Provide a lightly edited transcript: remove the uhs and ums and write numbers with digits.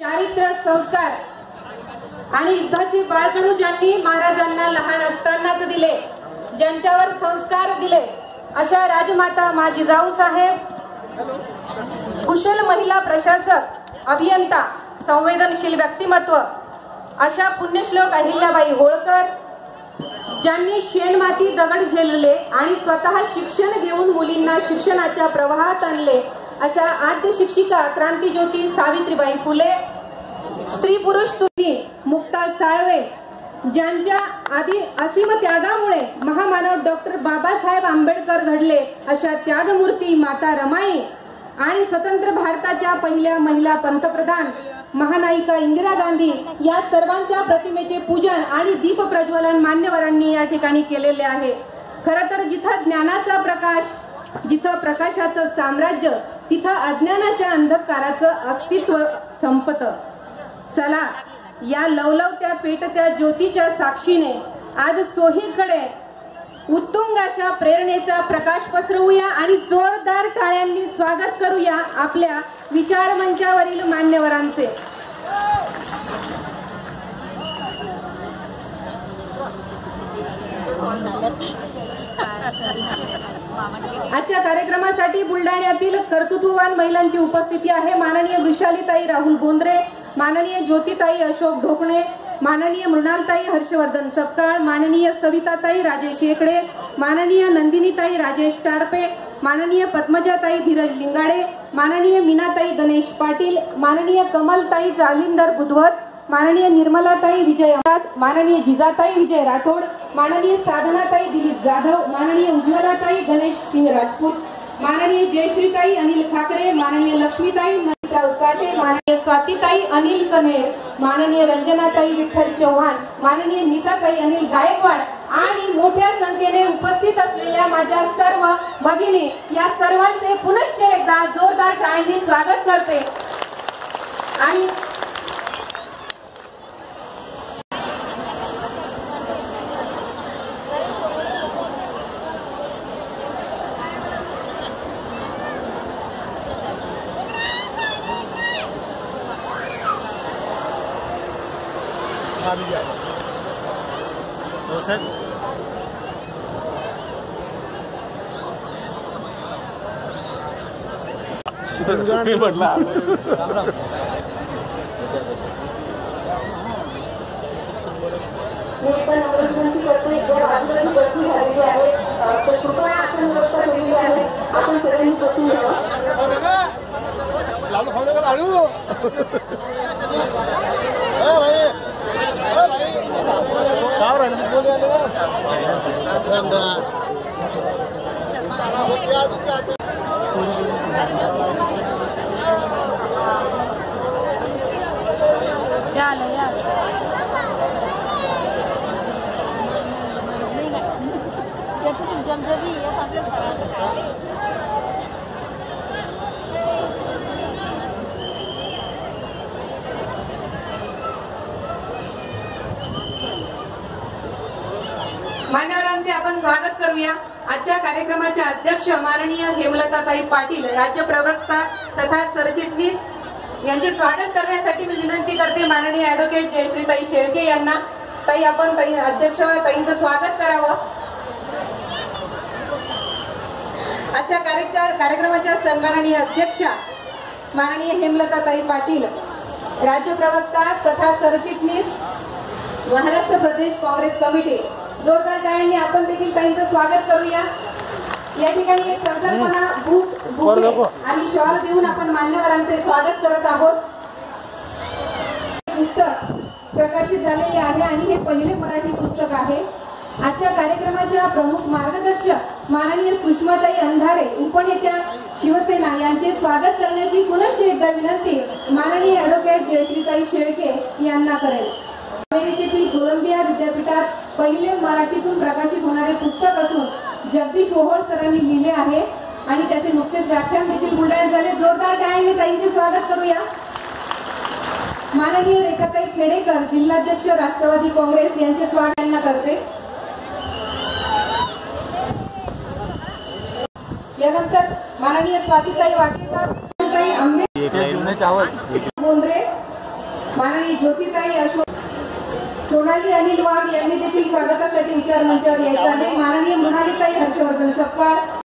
चारित्र्य संस्कार आणि युद्धाची बाळकडू ज्यांनी महाराजांना लहान असतानाच दिले, ज्यांच्यावर संस्कार दिले, अशा राजमाता मा जिजाऊ साहेब, कुशल महिला प्रशासक, अभियंता, संवेदनशील व्यक्तिमत्व अशा पुण्यश्लोक अहिल्याबाई होळकर, ज्यांनी शेणमाती दगड झेलले आणि स्वतः शिक्षण घेऊन मुलींना शिक्षणाच्या प्रवाहात आणले, अशा आद्य शिक्षिका क्रांतिज्योती सावित्रीबाई फुले, स्त्री पुरुष तुरी मुक्ता साळवे, ज्यांच्या आधी असीम त्यागामुळे महामानव डॉक्टर बाबासाहेब आंबेडकर घडले, अशा त्यागमूर्ती माता रमाई आणि स्वतंत्र भारताच्या पहिल्या महिला पंतप्रधान महानायिका इंदिरा गांधी या सर्वांच्या प्रतिमेचे पूजन आणि दीप प्रज्वलन मान्यवरांनी या ठिकाणी केलेले आहे। खरं तर जिथं ज्ञानाचा प्रकाश, जिथं प्रकाशाचं साम्राज्य, तिथं अज्ञानाच्या अंधकाराचं अस्तित्व संपतं। चला या लवलवत्या पेटत्या ज्योतीच्या साक्षीने आज चोहीकडे उत्तुंग अशा प्रेरणेचा प्रकाश पसरवूया आणि जोरदार टाळ्यांनी स्वागत करूया आपल्या विचार मंचावरील मान्यवरांचे। आजच्या कार्यक्रमासाठी बुलढाण्यातील कर्तृत्ववान महिलांची उपस्थिती आहे। माननीय वृषालीताई राहुल बोंद्रे, माननीय ज्योतिताई अशोक ढोकणे, माननीय मृणालताई हर्षवर्धन सपकाळ, माननीय सविताताई राजेश शेकडे, माननीय नंदिनीताई राजेश टारपे, माननीय पद्मजाताई धीरज लिंगाडे, माननीय मीनाताई गणेश पाटील, माननीय कमलताई जालिंदर बुधवत, माननीय निर्मलाताई विजय अमात, माननीय जिजाताई विजय राठोड, माननीय साधनाताई दिलीप जाधव, माननीय उज्ज्वलाताई गणेश सिंह राजपूत, माननीय जयश्रीताई अनिल ठाकरे, माननीय लक्ष्मीताई नंदराव साठे, माननीय स्वातीताई अनिल कन्हेर, माननीय रंजनाताई विठ्ठल चव्हाण, माननीय नीताताई अनिल गायकवाड आणि मोठ्या संख्येने उपस्थित असलेल्या माझ्या सर्व भगिनी, या सर्वांचे पुनश्च एकदा जोरदार टाळ्यांनी स्वागत करते। आणि मान्यवरांचे आपण स्वागत करूया। आजच्या कार्यक्रमाच्या अध्यक्ष माननीय हेमलताताई पाटील, राज्य प्रवक्ता तथा सरचिटणीस यांचे स्वागत करण्यासाठी मी विनंती करते माननीय ऍडव्होकेट जयश्रीताई शेळके यांना। ताई आपण अध्यक्ष ताईंचं स्वागत करावं। आजच्या कार्यक्रमाच्या सन्माननीय अध्यक्षा माननीय हेमलताताई पाटील, राज्य प्रवक्ता तथा सरचिटणीस महाराष्ट्र प्रदेश काँग्रेस कमिटी, जोरदार टाळ्यांनी आपण देखील ताईंचं स्वागत करूया। या ठिकाणी एक संकल्पना बुक आणि शॉल देऊन आपण मान्यवरांचे स्वागत करत आहोत। पुस्तक प्रकाशित झालेले आहे आणि हे पहिले मराठी पुस्तक आहे। आजच्या कार्यक्रमाच्या प्रमुख मार्गदर्शक माननीय सुषमाताई अंधारे, उपनेत्या शिवसेना यांचे स्वागत करण्याची पुनश्च एकदा विनंती माननीय ऍडव्होकेट जयश्रीताई शेळके यांना करेल। अमेरिकेतील कोलंबिया विद्यापीठात पहिले मराठीतून प्रकाशित होणारे पुस्तक असून जगदीश ओहोळ सरांनी लिहिले आहे आणि त्याचे नुकतेच व्याख्यान देखील बुलढाण्यात झाले। जोरदार टाळ्यांनी ताईंचे स्वागत करूया। माननीय रेखाताई खेडेकर, जिल्हाध्यक्ष राष्ट्रवादी काँग्रेस यांचे स्वागत यांना करते। यानंतर माननीय स्वातीताई वाकेकर, बोंद्रे, माननीय ज्योतिताई अशोक सोनाली अनिल वाघ यांनी देखील स्वागतासाठी विचार मंचावर यायचं आहे. माननीय मृणालीताई हर्षवर्धन सपकाळ